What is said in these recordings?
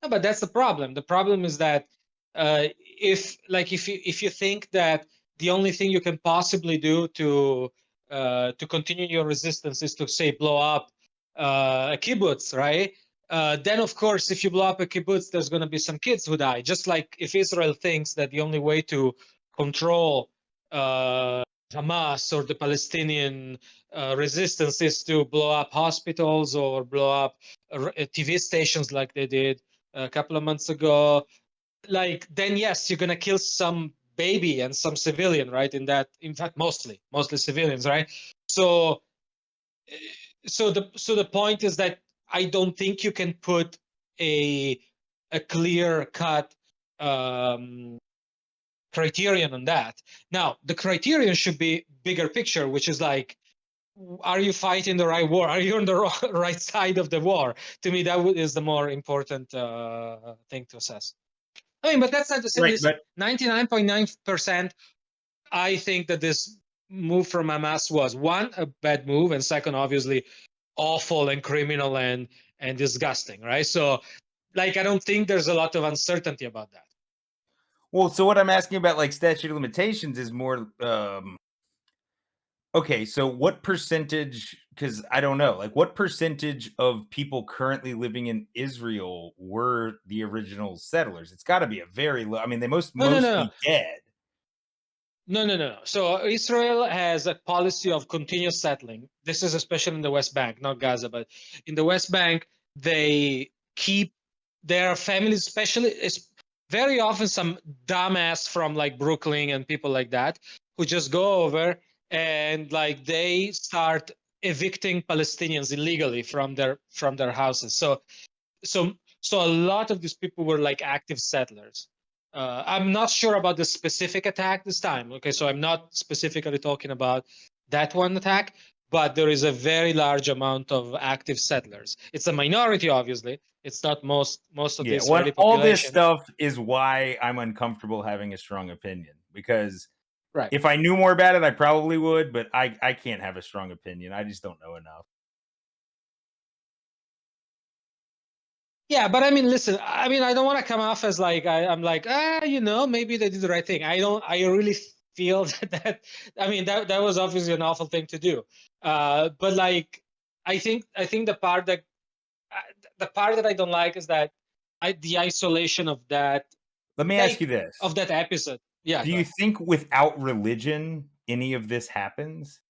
but that's the problem. The problem is that if you think that the only thing you can possibly do to continue your resistance is to say blow up a kibbutz, right? Then of course, if you blow up a kibbutz, there's going to be some kids who die. Just like if Israel thinks that the only way to control Hamas or the Palestinian resistance is to blow up hospitals or blow up TV stations like they did a couple of months ago, like then yes, you're gonna kill some baby and some civilian, right? In fact, mostly civilians, right? So, so the point is that I don't think you can put a clear cut um, criterion on that. Now, the criterion should be bigger picture, which is like, are you fighting the right war? Are you on the right side of the war? To me, that is the more important thing to assess. I mean, but that's not to say, Right, listen, but 99.9%, I think that this move from Hamas was, one, a bad move, and second, obviously, awful and criminal and disgusting, right? So, like, I don't think there's a lot of uncertainty about that. well, so what I'm asking about, like, statute of limitations is more okay, so what percentage, because I don't know, like, what percentage of people currently living in Israel were the original settlers? It's got to be a very low. I mean, they No, no, no, mostly dead. no, no, no, no. So Israel has a policy of continuous settling. This is especially in the West Bank, not Gaza, but in the West Bank, they keep their families, especially it's very often some dumbass from like Brooklyn and people like that who just go over and like they start evicting Palestinians illegally from their houses. So a lot of these people were like active settlers. I'm not sure about the specific attack this time. Okay, so I'm not specifically talking about that one attack, but there is a very large amount of active settlers. It's a minority, obviously. It's not most of the Yeah, well, Israeli all this population. stuff is why I'm uncomfortable having a strong opinion, because Right. if I knew more about it, I probably would, but I can't have a strong opinion. I just don't know enough. Yeah, but I mean, listen. I mean, I don't want to come off as like I'm like, maybe they did the right thing. I don't. I really feel that. I mean, that was obviously an awful thing to do. But like, I think uh, the part that I don't like is that the isolation of that, Let me ask you like, this. of that episode. Yeah, Do go you ahead. think without religion any of this happens?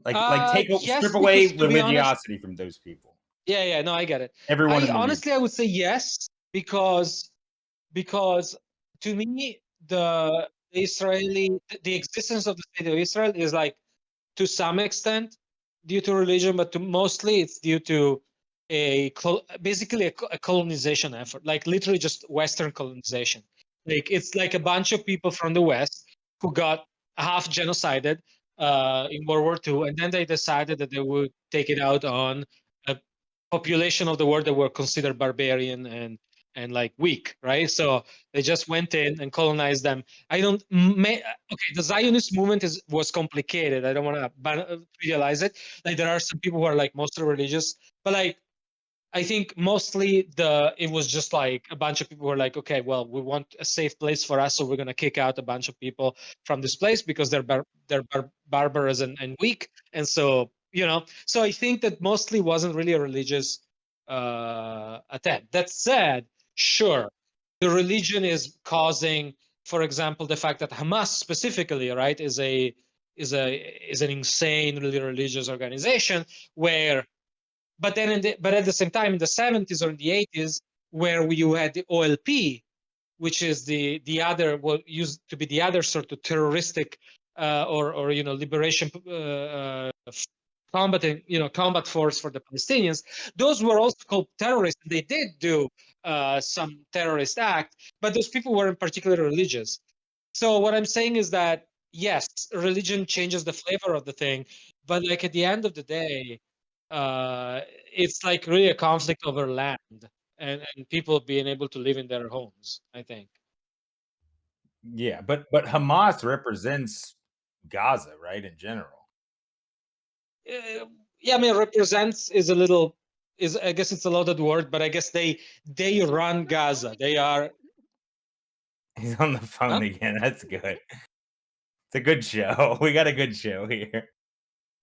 Like strip Yes, away because to be honest, religiosity from those people. yeah, no, I get it. Everyone I in the region. honestly, I would say yes, because to me the existence of the state of Israel is like to some extent due to religion, but to mostly it's due to basically a colonization effort, like literally just Western colonization. Like it's like a bunch of people from the West who got half genocided in World War II, and then they decided that they would take it out on a population of the world that were considered barbarian and like weak, right? So they just went in and colonized them. I don't. Okay, the Zionist movement was complicated. I don't want to trivialize it. Like there are some people who are like mostly religious, but like I think mostly it was just like a bunch of people who were like, okay, well, we want a safe place for us, so we're gonna kick out a bunch of people from this place because they're barbarous and weak, and so So I think that mostly wasn't really a religious attempt. That said, sure, the religion is causing, for example, the fact that Hamas specifically, right, is an insane, really religious organization where but at the same time, in the 70s or in the 80s, where you had the OLP, which is the other what used to be the other sort of terroristic or liberation combat force for the Palestinians. Those were also called terrorists. They did do some terrorist act, but those people weren't particularly religious. So what I'm saying is that yes, religion changes the flavor of the thing, but like at the end of the day, uh, it's like really a conflict over land and people being able to live in their homes, I think. Yeah, but Hamas represents Gaza, right, in general. Uh, yeah, I mean, represents is a little. is, I guess it's a loaded word, but I guess they run Gaza. They are. He's on the phone again. That's good. It's a good show. We got a good show here.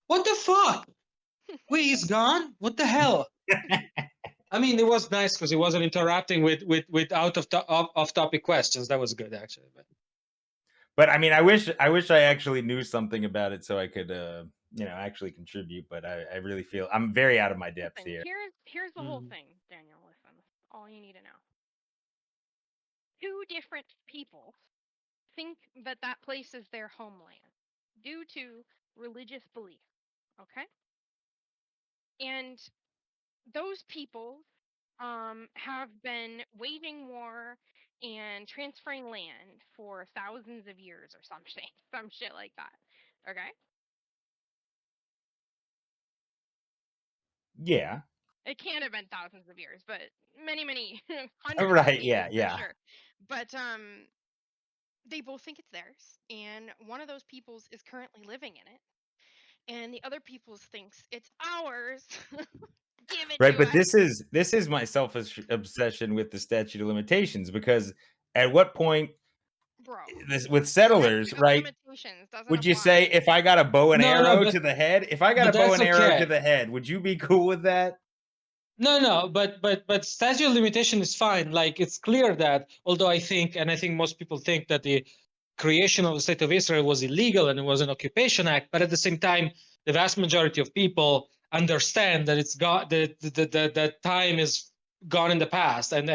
What the fuck? Wait, he's gone? What the hell? I mean, it was nice because he wasn't interrupting with off topic questions. That was good, actually. But I mean, I wish I actually knew something about it so I could, actually contribute. But I really feel I'm very out of my depth here. Here's the whole thing, Daniel. Listen, all you need to know. Two different people think that place is their homeland due to religious belief. Okay, and those people have been waging war and transferring land for thousands of years or some shit like that. Okay. Yeah. It can't have been thousands of years, but many hundreds. Right. Yeah. Sure. But they both think it's theirs, and one of those peoples is currently living in it, and the other people's thinks it's ours. Give it right, but us. this is my selfish obsession with the statute of limitations, because at what point, bro, this with settlers, right? Would you apply. say if I got a bow and arrow to the head, if I got a bow and arrow to the head, would you be cool with that? No, but statute of limitation is fine. Like, it's clear that, although I think most people think that the creation of the state of Israel was illegal and it was an occupation act, but at the same time, the vast majority of people understand that it's got the time is gone in the past, and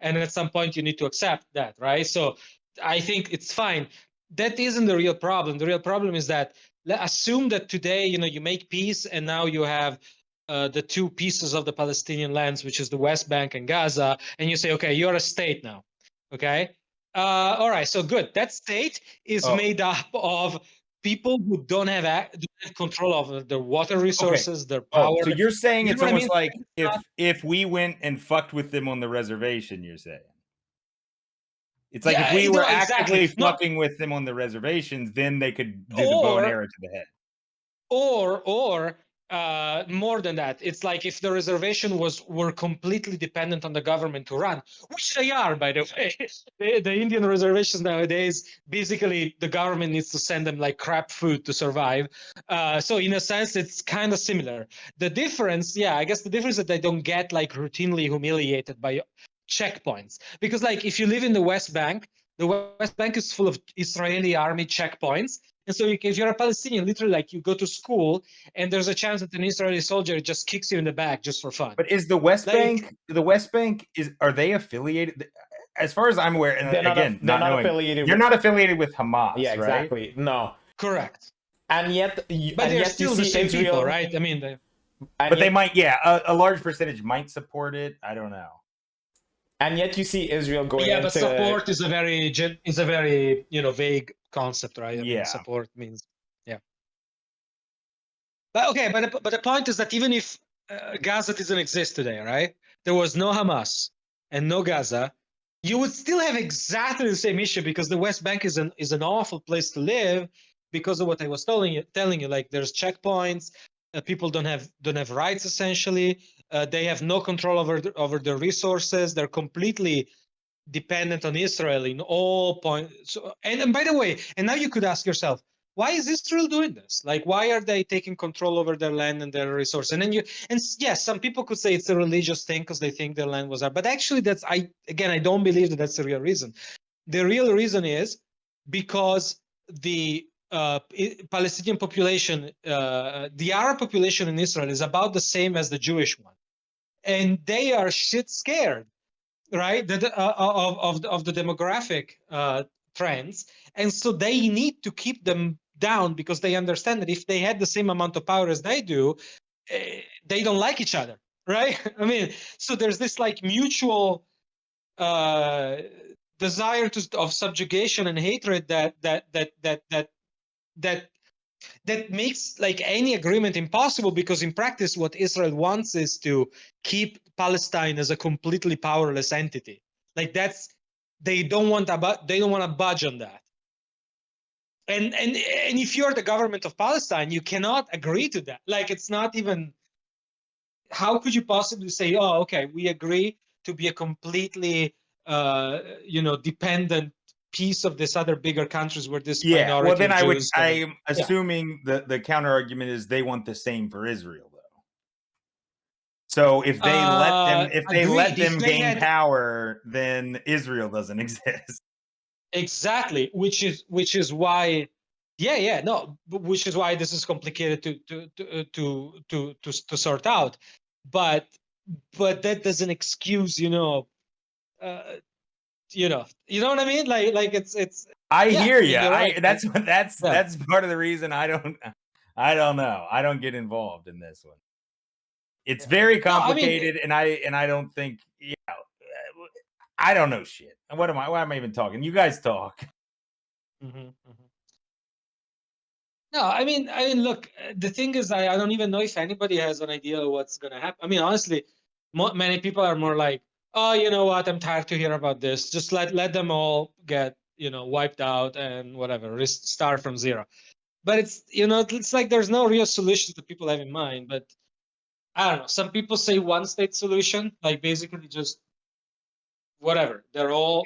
at some point you need to accept that, right? So I think it's fine. That isn't the real problem. The real problem is that, assume that today, you make peace, and now you have the two pieces of the Palestinian lands, which is the West Bank and Gaza, and you say, okay, you're a state now. Okay. All right. So good. That state is made up of people who don't have control over their water resources, their power. So you're saying it's almost like if we went and fucked with them on the reservation, you're saying? It's like if we were actively fucking with them on the reservations, then they could do the bow and arrow to the head. Or more than that, it's like if the reservation were completely dependent on the government to run, which they are, by the way. The Indian reservations nowadays, basically the government needs to send them like crap food to survive. So in a sense, it's kind of similar. The difference, I guess the difference is that they don't get like routinely humiliated by checkpoints, because like if you live in the West Bank is full of Israeli army checkpoints. And so if you're a Palestinian, literally, like, you go to school and there's a chance that an Israeli soldier just kicks you in the back just for fun. But is the West Bank, are they affiliated? As far as I'm aware, and they're not affiliated. They're not affiliated with Hamas. Yeah, exactly. Right? No. Correct. And yet, but they're still the same Israel, people, right? I mean, but they might, a large percentage might support it. I don't know. And yet you see Israel going but support is a very vague concept, right? I mean, support means But okay, but the point is that even if Gaza doesn't exist today, right? There was no Hamas and no Gaza, you would still have exactly the same issue, because the West Bank is an awful place to live because of what I was telling you. Like, there's checkpoints, people don't have rights essentially. They have no control over their resources. They're completely dependent on Israel in all points. So, and by the way, and now you could ask yourself, why is Israel doing this? Like, why are they taking control over their land and their resources? And yes, some people could say it's a religious thing because they think their land was ours. But actually, I don't believe that that's the real reason. The real reason is because the Palestinian population, the Arab population in Israel is about the same as the Jewish one, and they are shit scared, right? Of the demographic trends, and so they need to keep them down, because they understand that if they had the same amount of power as they do, they don't like each other, right? I mean, so there's this like mutual desire of subjugation and hatred that makes like any agreement impossible, because in practice what Israel wants is to keep Palestine as a completely powerless entity. Like, they don't want to budge on that. And if you're the government of Palestine, you cannot agree to that. Like, it's not even how could you possibly say, oh, okay, we agree to be a completely, dependent piece of this other bigger countries where this minority well, then of Jews I'm assuming the counter argument is they want the same for Israel, though. So if they let them gain power, then Israel doesn't exist. Exactly, which is why, which is why this is complicated to sort out, but that doesn't excuse, you know what I mean? Like it's. I hear you. Right. That's part of the reason I don't know. I don't get involved in this one. It's very complicated, and I don't think, I don't know shit. Why am I even talking? You guys talk. No, I mean, look. The thing is, I don't even know if anybody has an idea of what's gonna happen. I mean, honestly, many people are more like, oh, you know what? I'm tired to hear about this. Just let them all get wiped out and whatever, start from zero. But it's like there's no real solution that people have in mind. But I don't know. Some people say one state solution, like basically just whatever. They're all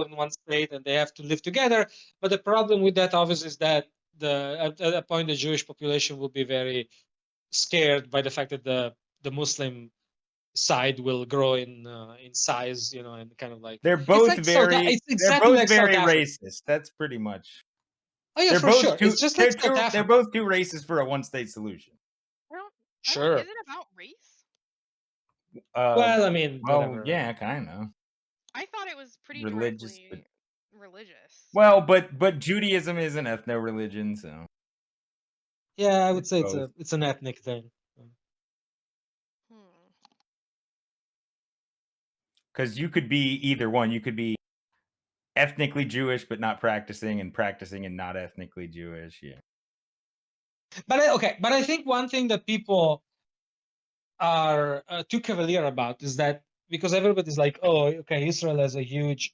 in one state and they have to live together. But the problem with that, obviously, is that at a point the Jewish population will be very scared by the fact that the Muslim side will grow in size, and kind of like they're both like very racist. That's pretty much. Oh yeah, for sure. It's just like South Africa. They're both too racist for a one-state solution. Sure. Is it about race? Well, I mean, whatever. Yeah, kind of. I thought it was pretty religious. Religious. Well, but Judaism is an ethno-religion, so. Yeah, I would say it's an ethnic thing. Because you could be either one. You could be ethnically Jewish but not practicing, and practicing and not ethnically Jewish. Yeah. But I think one thing that people are too cavalier about is that because everybody's like, oh, okay, Israel has a huge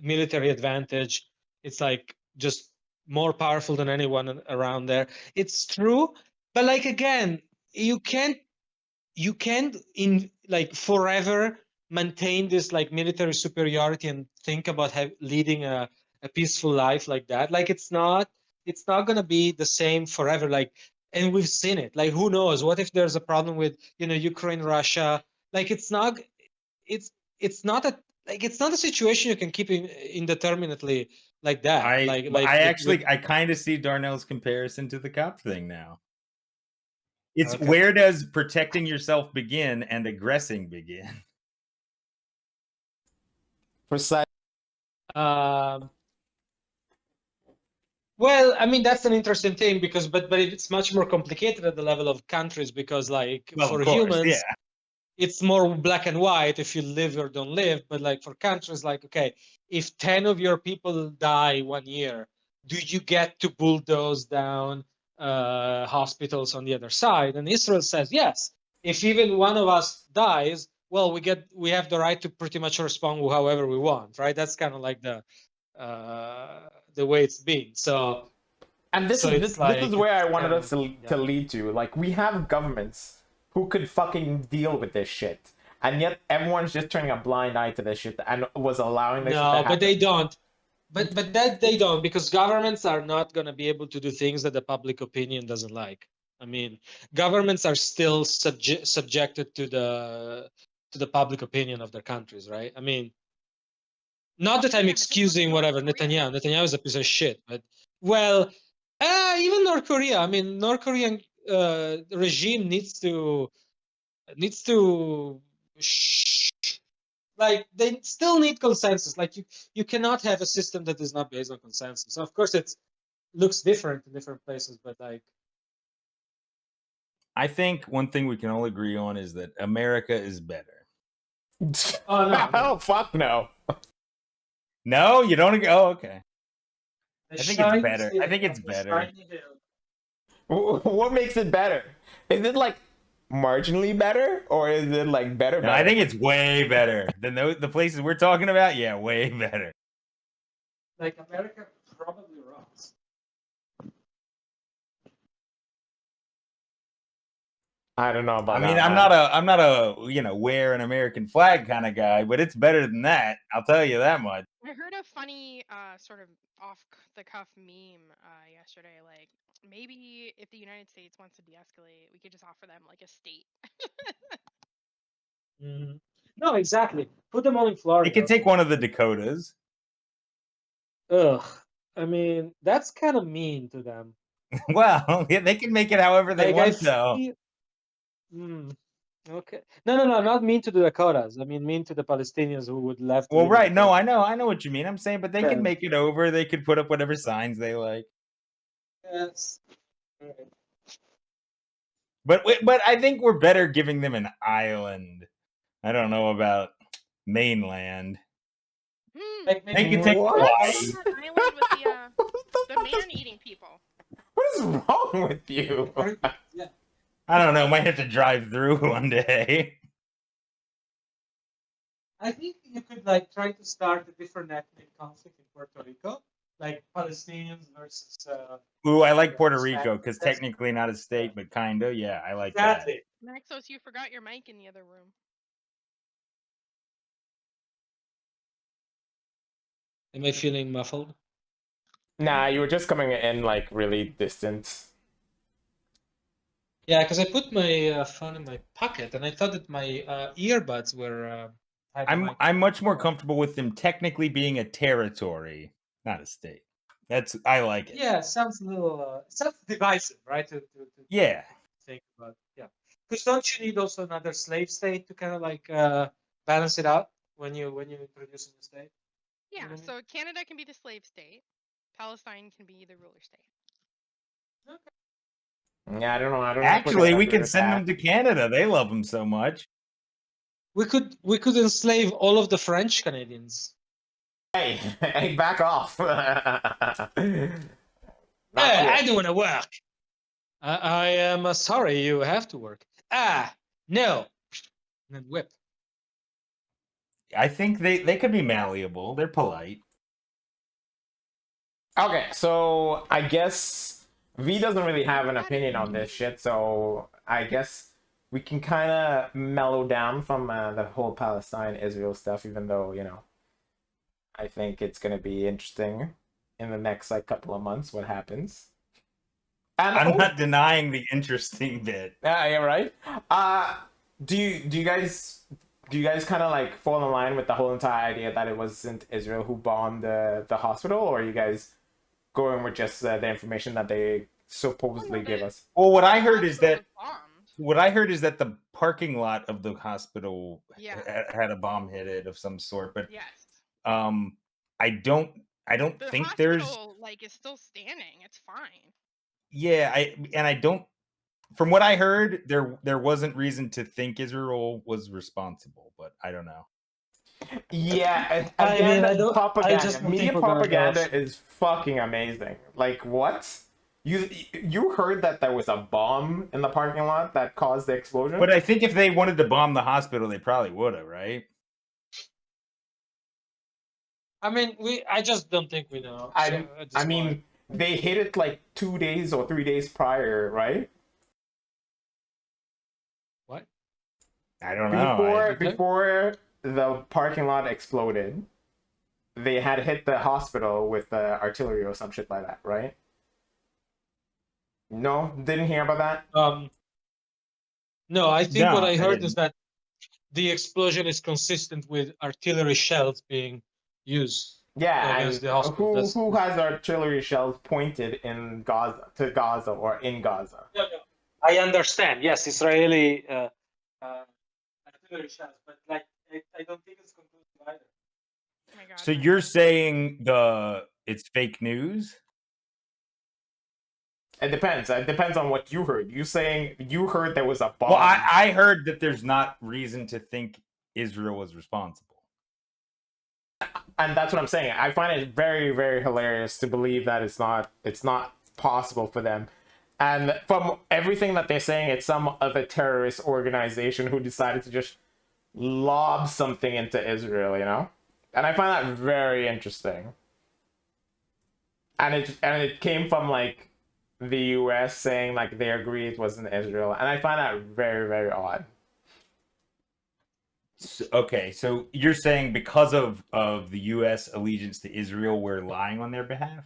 military advantage. It's like just more powerful than anyone around there. It's true, but like again, you can't in like forever maintain this like military superiority and think about leading a peaceful life like that. Like it's not going to be the same forever. Like, and we've seen it. Like, who knows? What if there's a problem with Ukraine, Russia? Like, it's not a situation you can keep indeterminately like that. I kind of see Darnell's comparison to the cop thing now. It's where does protecting yourself begin and aggressing begin? Precise. Well, I mean that's an interesting thing because, but it's much more complicated at the level of countries because, like, for humans, it's more black and white if you live or don't live. But like for countries, like, okay, if 10 of your people die 1 year, do you get to bulldoze down hospitals on the other side? And Israel says yes. If even one of us dies, well, we have the right to pretty much respond however we want, right? That's kind of like the way it's been. So, and this is where I wanted us to lead to. Like, we have governments who could fucking deal with this shit, and yet everyone's just turning a blind eye to this shit and was allowing this shit to happen. But they don't. But that they don't, because governments are not going to be able to do things that the public opinion doesn't like. I mean, governments are still subjected to the public opinion of their countries, right? I mean, not that I'm excusing whatever Netanyahu. Netanyahu is a piece of shit, but even North Korea. I mean, North Korean regime needs to like, they still need consensus. Like, you cannot have a system that is not based on consensus. So of course it looks different in different places, but like, I think one thing we can all agree on is that America is better. Oh no! Oh fuck no! No, you don't. Oh, okay. I think it's better. I think it's better. What makes it better? Is it like marginally better, or is it like better? No, I think it's way better than the places we're talking about. Yeah, way better. Like, America probably rocks. I don't know about that. I mean, I'm not a wear an American flag kind of guy, but it's better than that. I'll tell you that much. I heard a funny sort of off the cuff meme yesterday. Like, maybe if the United States wants to de-escalate, we could just offer them like a state. No, exactly. Put them all in Florida. They can take one of the Dakotas. Ugh. I mean, that's kind of mean to them. Well, yeah, they can make it however they want, though. Okay. No, not mean to the Dakotas. I mean, mean to the Palestinians who would left. Well, right. No, I know what you mean. I'm saying, but they can make it over. They could put up whatever signs they like. Yes. But I think we're better giving them an island. I don't know about mainland. They can take Hawaii. Island with the man-eating people. What is wrong with you? Yeah. I don't know. Might have to drive through one day. I think you could like try to start a different ethnic conflict in Puerto Rico, like Palestinians versus. Ooh, I like Puerto Rico because technically not a state, but kinda. Yeah, I like that. Maxos, you forgot your mic in the other room. Am I feeling muffled? Nah, you were just coming in like really distant. Yeah, because I put my phone in my pocket, and I thought that my earbuds were. I'm much more comfortable with them technically being a territory, not a state. I like it. Yeah, sounds a little sounds divisive, right? To yeah. Think about because don't you need also another slave state to kind of like balance it out when you introduce a new state? Yeah, so Canada can be the slave state. Palestine can be the ruler state. Okay. Yeah, I don't know. Actually, we can send them to Canada. They love them so much. We could enslave all of the French Canadians. Hey, back off. Hey, I don't want to work. I am sorry, you have to work. No. And then whip. I think they could be malleable. They're polite. Okay, so I guess V doesn't really have an opinion on this shit, so I guess we can kind of mellow down from the whole Palestine-Israel stuff, even though, I think it's going to be interesting in the next couple of months what happens. And I'm not denying the interesting bit. Yeah, right. Do you guys kind of like fall in line with the whole entire idea that it wasn't Israel who bombed the hospital, or are you guys going with just the information that they supposedly give us? Well, what I heard is that the parking lot of the hospital had a bomb hit it of some sort, but I don't the think hospital, there's like is still standing. It's fine. Yeah, I don't. From what I heard, there wasn't reason to think Israel was responsible, but I don't know. Yeah, again, media propaganda is fucking amazing. Like, what? You heard that there was a bomb in the parking lot that caused the explosion? But I think if they wanted to bomb the hospital, they probably would have, right? I mean, I just don't think we know. I mean, they hit it like 2 days or 3 days prior, right? What? I don't know. Before the parking lot exploded, they had hit the hospital with artillery or some shit like that, right? No, didn't hear about that. No, I think what I heard is that the explosion is consistent with artillery shells being used. Yeah, and who has artillery shells pointed in Gaza or in Gaza? No. I understand. Yes, Israeli artillery shells, but like I don't think it's conclusive either. Oh my God. So you're saying it's fake news? It depends. It depends on what you heard. You saying you heard there was a bomb? Well, I heard that there's not reason to think Israel was responsible. And that's what I'm saying. I find it very, very hilarious to believe that it's not possible for them. And from everything that they're saying, it's some other terrorist organization who decided to just lob something into Israel, And I find that very interesting. And it came from like the U.S. saying like they agree it was in Israel, and I find that very, very odd. Okay, so you're saying because of the U.S. allegiance to Israel, we're lying on their behalf?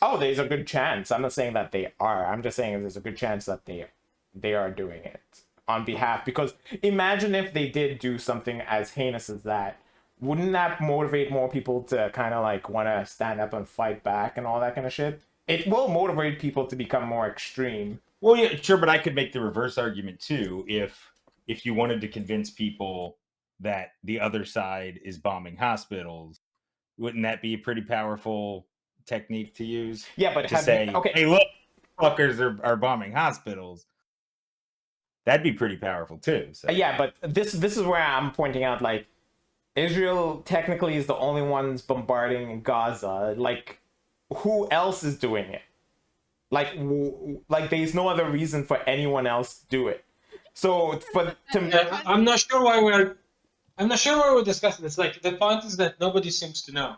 Oh, there's a good chance. I'm not saying that they are. I'm just saying there's a good chance that they are doing it on behalf. Because imagine if they did do something as heinous as that. Wouldn't that motivate more people to kind of like want to stand up and fight back and all that kind of shit? It will motivate people to become more extreme. Well, yeah, sure, but I could make the reverse argument too. If you wanted to convince people that the other side is bombing hospitals, wouldn't that be a pretty powerful technique to use? Yeah, but to say, okay, hey, look, fuckers are bombing hospitals. That'd be pretty powerful too. So. Yeah, but this is where I'm pointing out, like, Israel technically is the only ones bombarding Gaza. Like, who else is doing it? Like there's no other reason for anyone else to do it. So I'm not sure why we're discussing this. Like, the point is that nobody seems to know.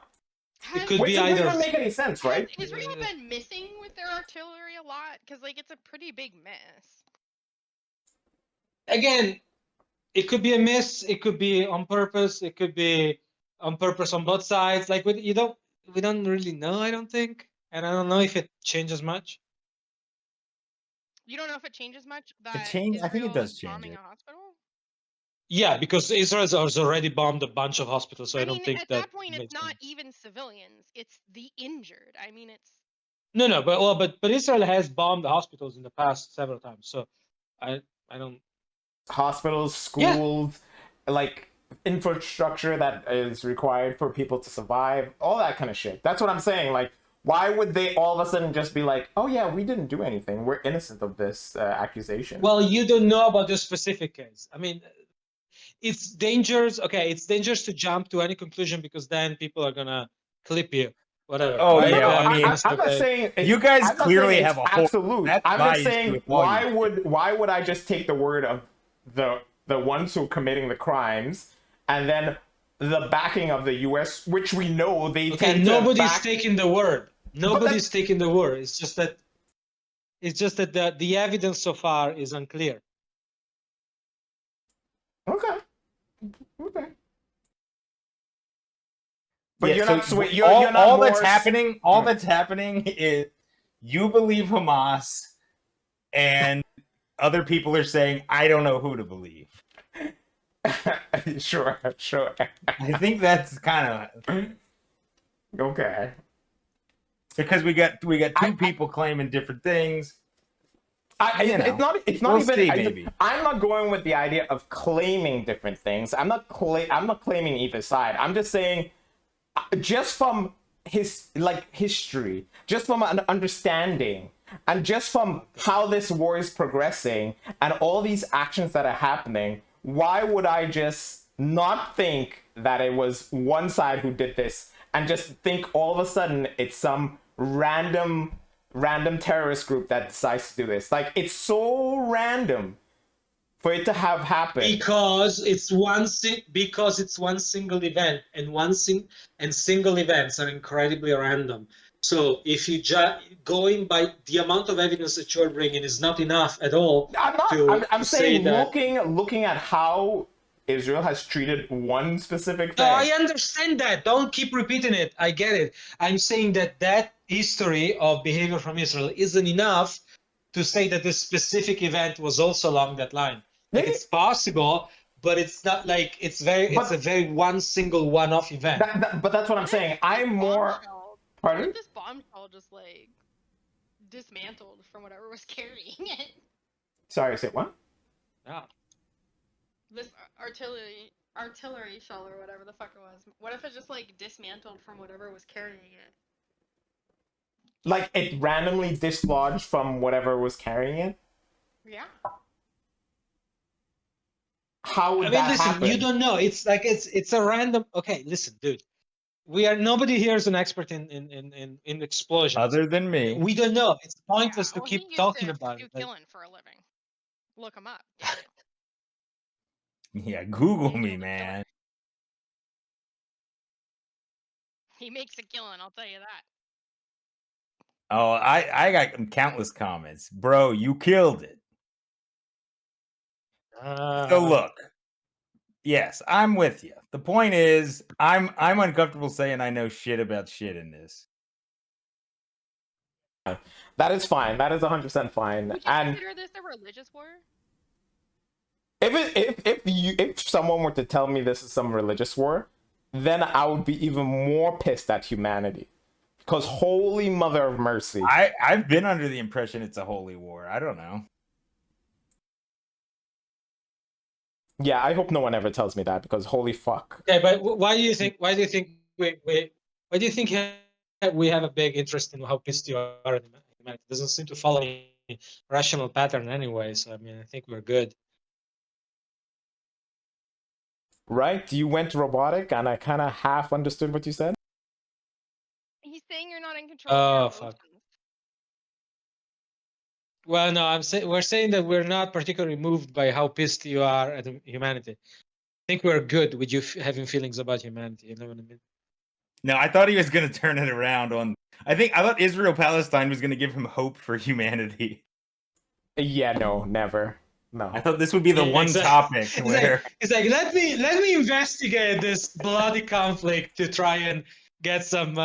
It could be either. It doesn't make any sense, right? Has Israel been missing with their artillery a lot? Because like it's a pretty big mess. Again, it could be a miss. It could be on purpose. It could be on purpose on both sides. Like we don't really know. I don't think, and I don't know if it changes much. You don't know if it changes much. I think it does change bombing it. a hospital. Yeah, because Israel has already bombed a bunch of hospitals, so I don't think at that point it's not even civilians; it's the injured. I mean, it's no, but Israel has bombed the hospitals in the past several times, so I don't. Hospitals, schools, like infrastructure that is required for people to survive, all that kind of shit. That's what I'm saying. Like, why would they all of a sudden just be like, oh yeah, we didn't do anything, we're innocent of this accusation? Well, you don't know about this specific case. I mean, it's dangerous. Okay, it's dangerous to jump to any conclusion because then people are gonna clip you. Whatever. Oh yeah, I mean, I'm not saying you guys clearly have a whole absolute. I'm just saying, why would I just take the word of the ones who are committing the crimes and then the backing of the U.S., which we know they tend nobody's taking the word. Nobody's taking the word. It's just that the evidence so far is unclear. Okay. But yeah, you're not. All that's happening is you believe Hamas, and other people are saying, I don't know who to believe. Sure. I think that's kind of okay. Because we got two people claiming different things. It's not even. I'm not going with the idea of claiming different things. I'm not claiming either side. I'm just saying, just from history, just from an understanding, and just from how this war is progressing and all these actions that are happening, why would I just not think that it was one side who did this and just think all of a sudden it's some random terrorist group that decides to do this? Like, it's so random for it to have happened because it's one single event, and single events are incredibly random. So if you going by the amount of evidence that you're bringing is not enough at all. I'm saying looking at how Israel has treated one specific thing. No, I understand that. Don't keep repeating it. I get it. I'm saying that history of behavior from Israel isn't enough to say that this specific event was also along that line. Like, it's possible, but it's not like it's a very one-off event. But that's what I'm saying. I'm more. Pardon? This bombshell just like dismantled from whatever was carrying it. Sorry, say what? Yeah. This artillery shell or whatever the fuck it was. What if it just like dismantled from whatever was carrying it? Like, it randomly dislodged from whatever was carrying it? Yeah. How would that happen? You don't know. It's like it's a random. Okay, listen, dude. Nobody here is an expert in explosions. Other than me. We don't know. It's pointless to keep talking about it. Killing for a living. Look him up. Yeah, Google me, man. He makes a killing, I'll tell you that. Oh, I got countless comments. Bro, you killed it. So look. Yes, I'm with you. The point is, I'm uncomfortable saying I know shit about shit in this. That is fine. That is 100% fine. Would you And consider this a religious war? if someone were to tell me this is some religious war, then I would be even more pissed at humanity. Because holy mother of mercy. I've been under the impression it's a holy war. I don't know. Yeah, I hope no one ever tells me that, because holy fuck. Okay, but why do you think we have a big interest in how pissed you are in humanity? It doesn't seem to follow any rational pattern anyway, so I mean I think we're good. Right? You went robotic and I kinda half understood what you said. He's saying you're not in control of your emotions. Fuck. Well, no, we're saying that we're not particularly moved by how pissed you are at humanity. I think we're good with you having feelings about humanity. You know what I mean? No, I thought he was going to turn it around on. I thought Israel-Palestine was going to give him hope for humanity. Yeah, no, never. No. I thought this would be the one topic where it's like let me investigate this bloody conflict to try and get some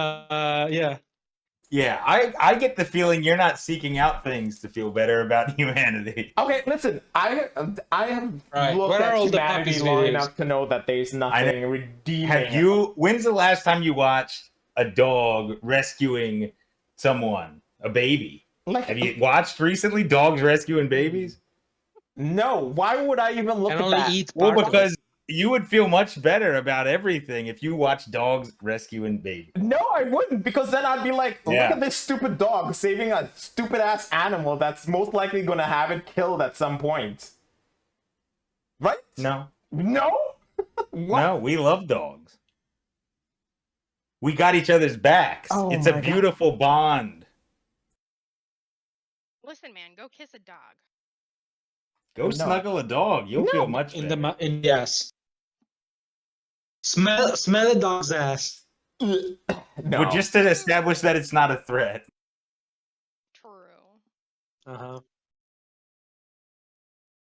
Yeah, I get the feeling you're not seeking out things to feel better about humanity. Okay, listen, I have Right. looked Where are at all the humanity puppies long videos? enough to know that there's nothing redeeming. When's the last time you watched a dog rescuing someone, a baby? Have you watched recently dogs rescuing babies? No, why would I even look at that? Well, because you would feel much better about everything if you watched dogs rescuing babies. No, I wouldn't, because then I'd be like, look at this stupid dog saving a stupid ass animal that's most likely gonna have it killed at some point. Right? No. No? No, we love dogs. We got each other's backs. Oh it's a beautiful bond. Listen, man, go kiss a dog. Go snuggle a dog. You'll feel much better. Yes. Smell a dog's ass. But just to establish that it's not a threat. True. Uh-huh.